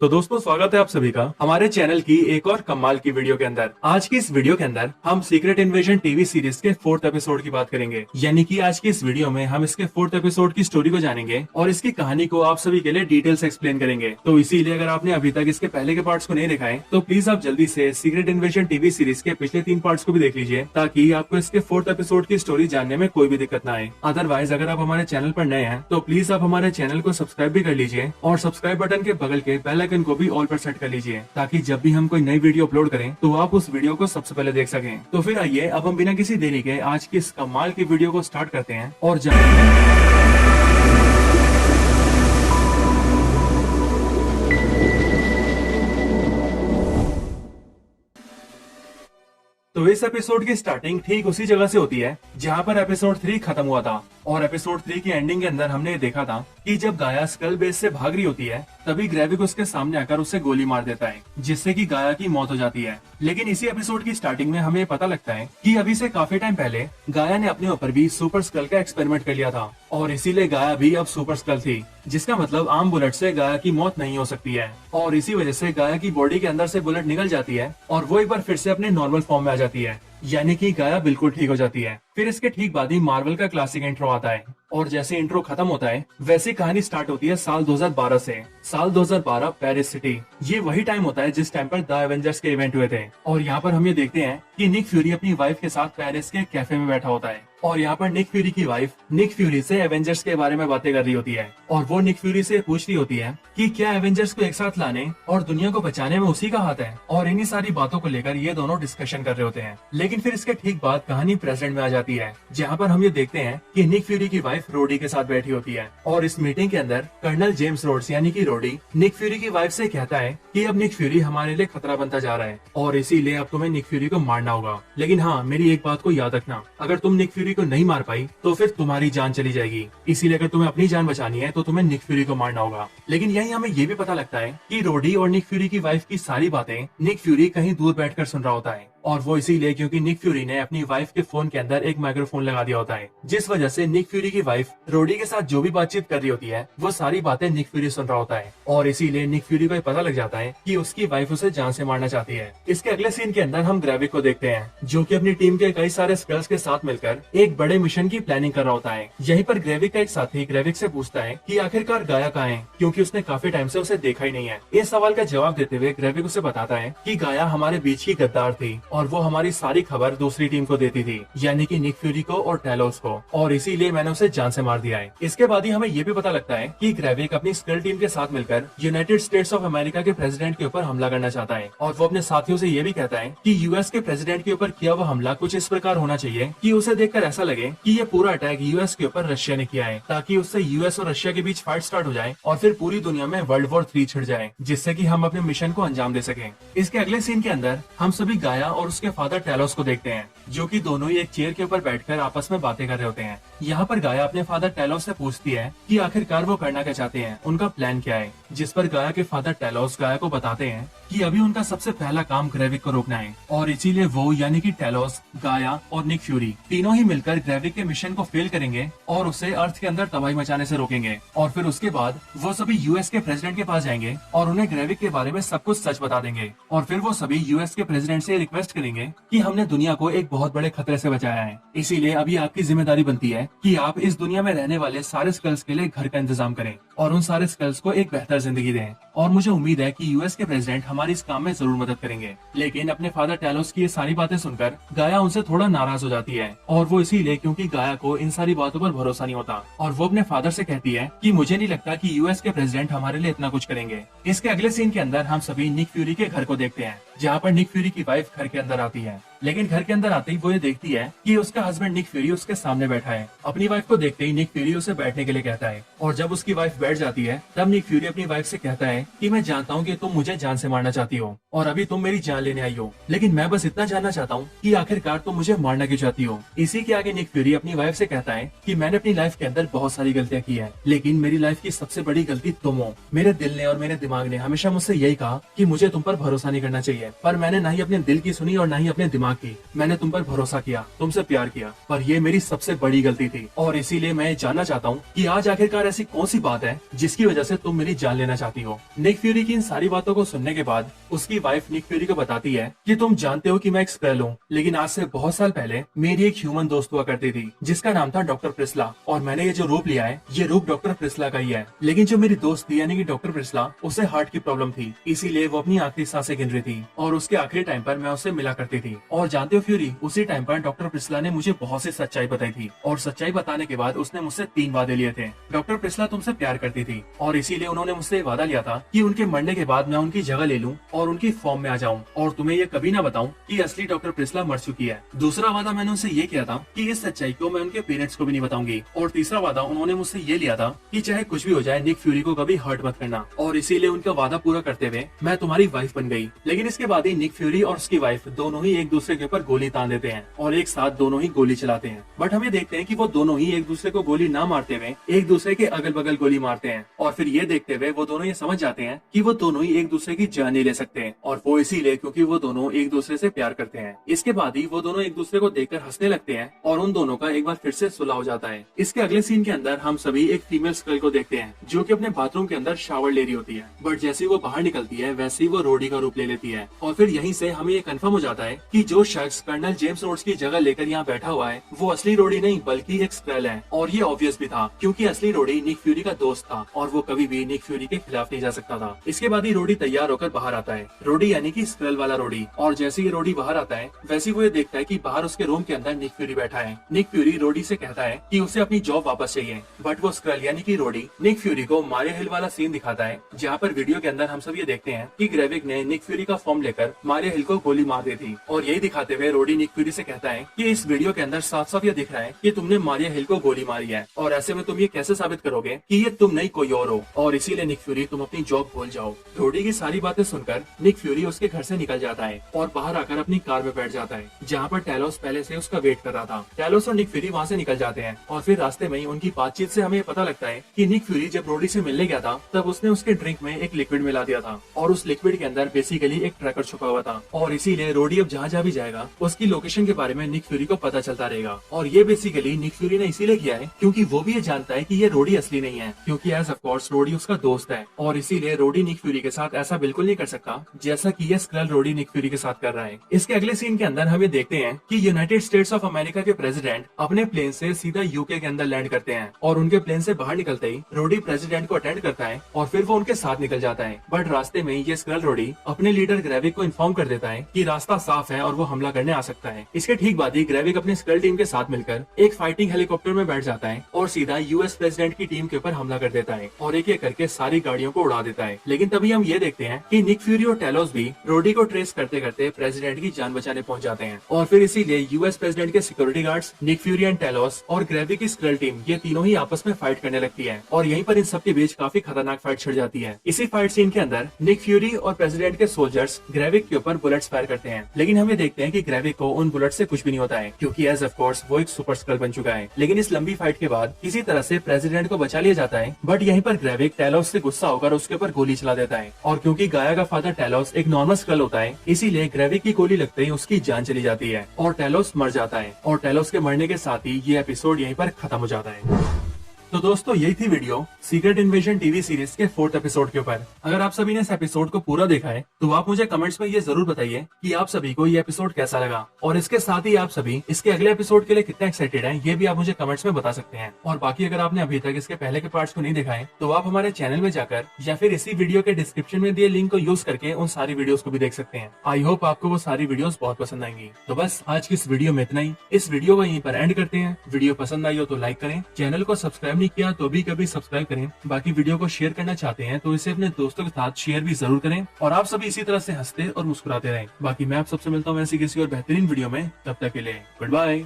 तो दोस्तों स्वागत है आप सभी का हमारे चैनल की एक और कमाल की वीडियो के अंदर। आज की इस वीडियो के अंदर हम सीक्रेट इन्वेजन टीवी सीरीज के 4th एपिसोड की बात करेंगे। यानी कि आज की इस वीडियो में हम इसके 4th एपिसोड की स्टोरी को जानेंगे और इसकी कहानी को आप सभी के लिए डिटेल से एक्सप्लेन करेंगे। तो इसीलिए अगर आपने अभी तक इसके पहले के पार्ट्स को नहीं देखा है तो प्लीज आप जल्दी से सीक्रेट इन्वेजन टीवी सीरीज के पिछले 3 पार्ट्स को भी देख लीजिए, ताकि आपको इसके 4th एपिसोड की स्टोरी जानने में कोई भी दिक्कत ना आए। अदरवाइज अगर आप हमारे चैनल पर नए हैं तो प्लीज आप हमारे चैनल को सब्सक्राइब भी कर लीजिए और सब्सक्राइब बटन के बगल के बेल आइकन को भी ऑल पर सेट कर लीजिए, ताकि जब भी हम कोई नई वीडियो अपलोड करें तो आप उस वीडियो को सबसे पहले देख सकें। तो फिर आइए अब हम बिना किसी देरी के आज की इस कमाल की वीडियो को स्टार्ट करते हैं और तो इस एपिसोड की स्टार्टिंग ठीक उसी जगह से होती है जहां पर एपिसोड 3 खत्म हुआ था। और एपिसोड 3 की एंडिंग के अंदर हमने देखा था कि जब गाया स्कल बेस से भाग रही होती है तभी ग्रेविक उसके सामने आकर उसे गोली मार देता है, जिससे कि गाया की मौत हो जाती है। लेकिन इसी एपिसोड की स्टार्टिंग में हमें पता लगता है कि अभी से काफी टाइम पहले गाया ने अपने ऊपर भी सुपर स्कल का एक्सपेरिमेंट कर लिया था और इसीलिए गाया भी अब सुपर स्कल थी, जिसका मतलब आम बुलेट से गाया की मौत नहीं हो सकती है। और इसी वजह से गाया की बॉडी के अंदर से बुलेट निकल जाती है और वो एक बार फिर से अपने नॉर्मल फॉर्म में आ जाती है, यानी कि गाया बिल्कुल ठीक हो जाती है। फिर इसके ठीक बाद ही मार्वल का क्लासिक इंट्रो आता है और जैसे इंट्रो खत्म होता है वैसे कहानी स्टार्ट होती है साल 2012 से। साल 2012 पेरिस सिटी, ये वही टाइम होता है जिस टाइम पर द एवेंजर्स के इवेंट हुए थे। और यहाँ पर हम ये देखते हैं कि निक फ्यूरी अपनी वाइफ के साथ पेरिस के कैफे में बैठा होता है और यहाँ पर निक फ्यूरी की वाइफ निक फ्यूरी से एवेंजर्स के बारे में बातें कर रही होती है और वो निक फ्यूरी से पूछ रही होती है कि क्या एवेंजर्स को एक साथ लाने और दुनिया को बचाने में उसी का हाथ है। और इन्हीं सारी बातों को लेकर ये दोनों डिस्कशन कर रहे होते हैं। लेकिन फिर इसके ठीक बाद कहानी प्रेजेंट में आ जाती है, जहाँ पर हम ये देखते हैं कि निक फ्यूरी की वाइफ रोडी के साथ बैठी होती है और इस मीटिंग के अंदर कर्नल जेम्स रोड्स यानी कि रोडी निक फ्यूरी की वाइफ से कहता है कि अब निक फ्यूरी हमारे लिए खतरा बनता जा रहा है और इसीलिए अब तुम्हें निक फ्यूरी को मारना होगा। लेकिन हाँ, मेरी एक बात को याद रखना, अगर तुम निक फ्यूरी को नहीं मार पाई तो फिर तुम्हारी जान चली जाएगी। इसीलिए अगर तुम्हें अपनी जान बचानी है तो तुम्हें निक फ्यूरी को मारना होगा। लेकिन यही हमें ये भी पता लगता है कि रोडी और निक फ्यूरी की वाइफ की सारी बातें निक फ्यूरी कहीं दूर बैठकर सुन रहा होता है और वो इसीलिए क्योंकि निक फ्यूरी ने अपनी वाइफ के फोन के अंदर एक माइक्रोफोन लगा दिया होता है, जिस वजह से निक फ्यूरी की वाइफ रोडी के साथ जो भी बातचीत कर रही होती है वो सारी बातें निक फ्यूरी सुन रहा होता है और इसीलिए निक फ्यूरी को पता लग जाता है कि उसकी वाइफ उसे जान से मारना चाहती है। इसके अगले सीन के अंदर हम ग्रेविक को देखते हैं, जो कि अपनी टीम के कई सारे स्कल्स के साथ मिलकर एक बड़े मिशन की प्लानिंग कर रहा होता है। यहीं पर ग्रेविक का एक साथी ग्रेविक से पूछता है कि आखिरकार गाया कहाँ है, क्योंकि उसने काफी टाइम से उसे देखा ही नहीं है। इस सवाल का जवाब देते हुए ग्रेविक उसे बताता है कि गाया हमारे बीच की गद्दार थी और वो हमारी सारी खबर दूसरी टीम को देती थी, यानी कि निक फ्यूरी को और टेलोस को, और इसीलिए मैंने उसे जान से मार दिया है। इसके बाद ही हमें ये भी पता लगता है कि ग्रेविक अपनी स्कल टीम के साथ मिलकर यूनाइटेड स्टेट्स ऑफ अमेरिका के प्रेसिडेंट के ऊपर हमला करना चाहता है और वो अपने साथियों से ये भी कहता है कि यूएस के प्रेसिडेंट के ऊपर किया हुआ हमला कुछ इस प्रकार होना चाहिए कि उसे देखकर ऐसा लगे कि ये पूरा अटैक यूएस के ऊपर रशिया ने किया है, ताकि उससे यूएस और रशिया के बीच फाइट स्टार्ट हो जाए और फिर पूरी दुनिया में वर्ल्ड वॉर 3 छिड़ जाए, जिससे कि हम अपने मिशन को अंजाम दे सकें। इसके अगले सीन के अंदर हम सभी गाया और उसके फादर टेलोस को देखते हैं, जो कि दोनों ही एक चेयर के ऊपर बैठकर आपस में बातें कर रहे होते हैं। यहाँ पर गाया अपने फादर टेलोस से पूछती है कि आखिरकार वो करना क्या चाहते हैं, उनका प्लान क्या है, जिस पर गाया के फादर टेलोस गाया को बताते हैं कि अभी उनका सबसे पहला काम ग्रेविक को रोकना है और इसीलिए वो यानी कि टेलोस, गाया और निक फ्यूरी तीनों ही मिलकर ग्रेविक के मिशन को फेल करेंगे और उसे अर्थ के अंदर तबाही मचाने से रोकेंगे। और फिर उसके बाद वो सभी यूएस के प्रेसिडेंट के पास जाएंगे और उन्हें ग्रेविक के बारे में सब कुछ सच बता देंगे और फिर वो सभी यूएस के प्रेसिडेंट से रिक्वेस्ट करेंगे कि हमने दुनिया को एक बहुत बड़े खतरे से बचाया है, इसीलिए अभी आपकी जिम्मेदारी बनती है कि आप इस दुनिया में रहने वाले सारे स्कल्स के लिए घर का इंतजाम करें और उन सारे स्कल्स को एक बेहतर जिंदगी दें। और मुझे उम्मीद है कि यूएस के प्रेसिडेंट हमारी इस काम में जरूर मदद करेंगे। लेकिन अपने फादर टेलोस की ये सारी बातें सुनकर गाया उनसे थोड़ा नाराज हो जाती है और वो इसीलिए क्योंकि गाया को इन सारी बातों पर भरोसा नहीं होता और वो अपने फादर से कहती है कि मुझे नहीं लगता कि यूएस के प्रेसिडेंट हमारे लिए इतना कुछ करेंगे। इसके अगले सीन के अंदर हम सभी निक फ्यूरी के घर को देखते हैं, जहाँ पर निक फ्यूरी की वाइफ घर के अंदर आती है। लेकिन घर के अंदर आते ही वो ये देखती है कि उसका हस्बैंड निक फ्यूरी उसके सामने बैठा है। अपनी वाइफ को देखते ही निक फ्यूरी उसे बैठने के लिए कहता है और जब उसकी वाइफ बैठ जाती है तब निक फ्यूरी अपनी वाइफ से कहता है कि मैं जानता हूँ कि तुम मुझे जान से मारना चाहती हो और अभी तुम मेरी जान लेने आई हो, लेकिन मैं बस इतना जानना चाहता हूँ कि आखिरकार तुम मुझे मारना क्यों चाहती हो। इसी के आगे निक फ्यूरी अपनी वाइफ से कहता है कि मैंने अपनी लाइफ के अंदर बहुत सारी गलतियाँ की है, लेकिन मेरी लाइफ की सबसे बड़ी गलती तुम हो। मेरे दिल ने और मेरे दिमाग ने हमेशा मुझसे यही कहा कि मुझे तुम पर भरोसा नहीं करना चाहिए, पर मैंने ना ही अपने दिल की सुनी और ना ही अपने दिमाग माँ की। मैंने तुम पर भरोसा किया, तुमसे प्यार किया, पर ये मेरी सबसे बड़ी गलती थी और इसीलिए मैं जानना चाहता हूँ कि आज आखिरकार ऐसी कौन सी बात है जिसकी वजह से तुम मेरी जान लेना चाहती हो। निक फ्यूरी की इन सारी बातों को सुनने के बाद उसकी वाइफ निक फ्यूरी को बताती है कि तुम जानते हो कि मैं एक स्क्रैल हूँ, लेकिन आज से बहुत साल पहले मेरी एक ह्यूमन दोस्त हुआ करती थी जिसका नाम था डॉक्टर प्रिस्ला, और मैंने ये जो रूप लिया है ये रूप डॉक्टर प्रिस्ला का ही है। लेकिन जो मेरी दोस्त थी यानी कि डॉक्टर प्रिस्ला, उसे हार्ट की प्रॉब्लम थी, इसीलिए वो अपनी आखिरी सांसें गिन रही थी और उसके आखिरी टाइम पर मैं उससे मिला करती थी। और जानते हो फ्यूरी, उसी टाइम पर डॉक्टर प्रिस्ला ने मुझे बहुत सी सच्चाई बताई थी और सच्चाई बताने के बाद उसने मुझसे 3 वादे लिए थे। डॉक्टर प्रिस्ला तुमसे प्यार करती थी और इसीलिए उन्होंने मुझसे वादा लिया था कि उनके मरने के बाद मैं उनकी जगह ले लूं और उनकी फॉर्म में आ जाऊं और तुम्हें ये कभी ना बताऊं कि असली डॉक्टर प्रिस्ला मर चुकी है। दूसरा वादा मैंने उनसे ये किया था कि इस सच्चाई को मैं उनके पेरेंट्स को भी नहीं बताऊंगी। और तीसरा वादा उन्होंने मुझसे ये लिया था कि चाहे कुछ भी हो जाए निक फ्यूरी को कभी हर्ट मत करना, और इसीलिए उनका वादा पूरा करते हुए मैं तुम्हारी वाइफ बन गई। लेकिन इसके बाद ही निक फ्यूरी और उसकी वाइफ दोनों ही एक दूसरे के ऊपर गोली तान देते हैं और एक साथ दोनों ही गोली चलाते हैं। बट हम ये देखते हैं कि वो दोनों ही एक दूसरे को गोली ना मारते हुए एक दूसरे के अगल बगल गोली मारते हैं, और फिर ये देखते हुए वो दोनों ये समझ जाते हैं कि वो दोनों ही एक दूसरे की जान नहीं ले सकते, और वो इसीलिए क्योंकि वो दोनों एक दूसरे से प्यार करते हैं। इसके बाद ही वो दोनों एक दूसरे को देखकर हंसने लगते हैं और उन दोनों का एक बार फिर से सुलह हो जाता है। इसके अगले सीन के अंदर हम सभी एक फीमेल स्क्रल को देखते हैं जो कि अपने बाथरूम के अंदर शावर ले रही होती है, बट जैसे वो बाहर निकलती है वैसे ही वो रोडी का रूप ले लेती है। और फिर यहीं से हमें ये कंफर्म हो जाता है कि जो शख्स कर्नल जेम्स रोड्स की जगह लेकर यहाँ बैठा हुआ है वो असली रोडी नहीं बल्कि एक स्क्रल है। और ये ऑब्वियस भी था क्योंकि असली रोडी निक फ्यूरी का दोस्त था और वो कभी भी निक फ्यूरी के खिलाफ नहीं जा सकता था। इसके बाद ही रोडी तैयार होकर बाहर आता है, रोडी यानी कि स्क्रल वाला रोडी, और जैसे ही रोडी बाहर आता है वैसे वो ये देखता है कि बाहर उसके रूम के अंदर निक फ्यूरी बैठा है। निक फ्यूरी रोडी से कहता है कि उसे अपनी जॉब वापस चाहिए, बट वो स्क्रल यानी कि रोडी निक फ्यूरी को मारिया हिल वाला सीन दिखाता है जहाँ पर वीडियो के अंदर हम सब ये देखते हैं कि ग्रेविक ने निक फ्यूरी का फॉर्म लेकर मारिया हिल को गोली मार दी थी। और यही दिखाते हुए रोडी निक फ्यूरी से कहता है कि इस वीडियो के अंदर साफ साफ ये दिख रहा है कि तुमने मारिया हिल को गोली मारी है, और ऐसे में तुम ये कैसे साबित करोगे कि ये तुम नहीं कोई और हो, और इसीलिए निक फ्यूरी तुम अपनी जॉब भूल जाओ। रोडी की सारी बातें सुनकर निक फ्यूरी उसके घर से निकल जाता है और बाहर आकर अपनी कार में बैठ जाता है जहाँ पर टेलोस पहले से उसका वेट कर रहा था। टेलोस और निक फ्यूरी वहाँ से निकल जाते हैं और फिर रास्ते में ही उनकी बातचीत से हमें पता लगता है कि निक फ्यूरी जब रोडी से मिलने गया था तब उसने उसके ड्रिंक में एक लिक्विड मिला दिया था और उस लिक्विड के अंदर बेसिकली एक ट्रैकर छुपा हुआ था, और इसीलिए रोडी अब जहाँ भी जाएगा उसकी लोकेशन के बारे में निक फ्यूरी को पता चलता रहेगा। और ये बेसिकली निक फ्यूरी ने इसीलिए किया है क्योंकि वो भी ये जानता है कि ये रोडी असली नहीं है, क्योंकि एज ऑफ कोर्स रोडी उसका दोस्त है, और इसीलिए रोडी निक फ्यूरी के साथ ऐसा बिल्कुल नहीं कर सकता जैसा कि ये स्क्रल रोडी निक फ्यूरी के साथ कर रहा है। इसके अगले सीन के अंदर हम ये देखते हैं कि यूनाइटेड स्टेट्स ऑफ अमेरिका के प्रेसिडेंट अपने प्लेन से सीधा यूके के अंदर लैंड करते हैं, और उनके प्लेन से बाहर निकलते ही रोडी प्रेसिडेंट को अटेंड करता है और फिर वो उनके साथ निकल जाता है। बट रास्ते में ये स्क्रल रोडी अपने लीडर ग्रेविक को इन्फॉर्म कर देता है कि रास्ता साफ है और वो हमला करने आ सकता है। इसके ठीक बाद ही ग्रेविक अपनी स्क्रल टीम के साथ मिलकर एक फाइटिंग हेलीकॉप्टर में बैठ जाता है और सीधा यूएस प्रेसिडेंट की टीम के ऊपर हमला कर देता है और एक एक करके सारी गाड़ियों को उड़ा देता है। लेकिन तभी हम ये देखते हैं कि निक फ्यूरी और टेलोस भी रोडी को ट्रेस करते करते प्रेसिडेंट की जान बचाने पहुंच जाते हैं, और फिर इसीलिए यूएस प्रेसिडेंट के security guards, Nick Fury and Talos और ग्रेविक की स्क्रल टीम ये तीनों ही आपस में फाइट करने लगती है, और यहीं पर इन सब के बीच काफी खतरनाक फाइट छिड़ जाती है। इसी फाइट सीन के अंदर निक फ्यूरी और प्रेसिडेंट के सोल्जर्स ग्रेविक के ऊपर बुलेट्स फायर करते हैं, लेकिन हम ये देखते हैं कि ग्रेविक को उन बुलेट से कुछ भी नहीं होता है क्योंकि एज ऑफ कोर्स वो एक सुपर स्क्रल बन चुका है। लेकिन इस लंबी फाइट के बाद किसी तरह से प्रेसिडेंट को बचा लिया जाता है, बट यहीं पर ग्रेविक टेलोस से गुस्सा होकर उसके ऊपर गोली चला देता है, और क्योंकि गाया का फादर टेलोस एक नॉर्मल स्क्रल होता है इसीलिए ग्रेविक की गोली लगते ही उसकी जान चली जाती है और टेलोस मर जाता है, और टेलोस के मरने के साथ ही ये एपिसोड यहीं पर खत्म हो जाता है। तो दोस्तों यही थी video secret invasion TV series के 4th एपिसोड के ऊपर। अगर आप सभी ने इस एपिसोड को पूरा देखा है तो आप मुझे कमेंट्स में ये जरूर बताइए कि आप सभी को ये एपिसोड कैसा लगा, और इसके साथ ही आप सभी इसके अगले एपिसोड के लिए कितने एक्साइटेड हैं ये भी आप मुझे कमेंट्स में बता सकते हैं। और बाकी अगर आपने अभी तक इसके पहले के पार्ट्स को नहीं देखा है तो आप हमारे चैनल में जाकर या फिर इसी वीडियो के डिस्क्रिप्शन में दिए लिंक को यूज करके उन सारी वीडियोस को भी देख सकते हैं। आई होप आपको वो सारी वीडियोस बहुत पसंद आएंगी। तो बस आज की इस वीडियो में इतना ही। इस वीडियो को यहीं पर एंड करते हैं। वीडियो पसंद आई हो तो लाइक करें, चैनल को सब्सक्राइब नहीं किया तो भी सब्सक्राइब करें। बाकी वीडियो को शेयर करना चाहते हैं तो इसे अपने दोस्तों के साथ शेयर भी जरूर करें, और आप सभी इसी तरह से हंसते और मुस्कुराते रहें। बाकी मैं आप सबसे मिलता हूँ ऐसी किसी और बेहतरीन वीडियो में, तब तक के लिए गुड बाय।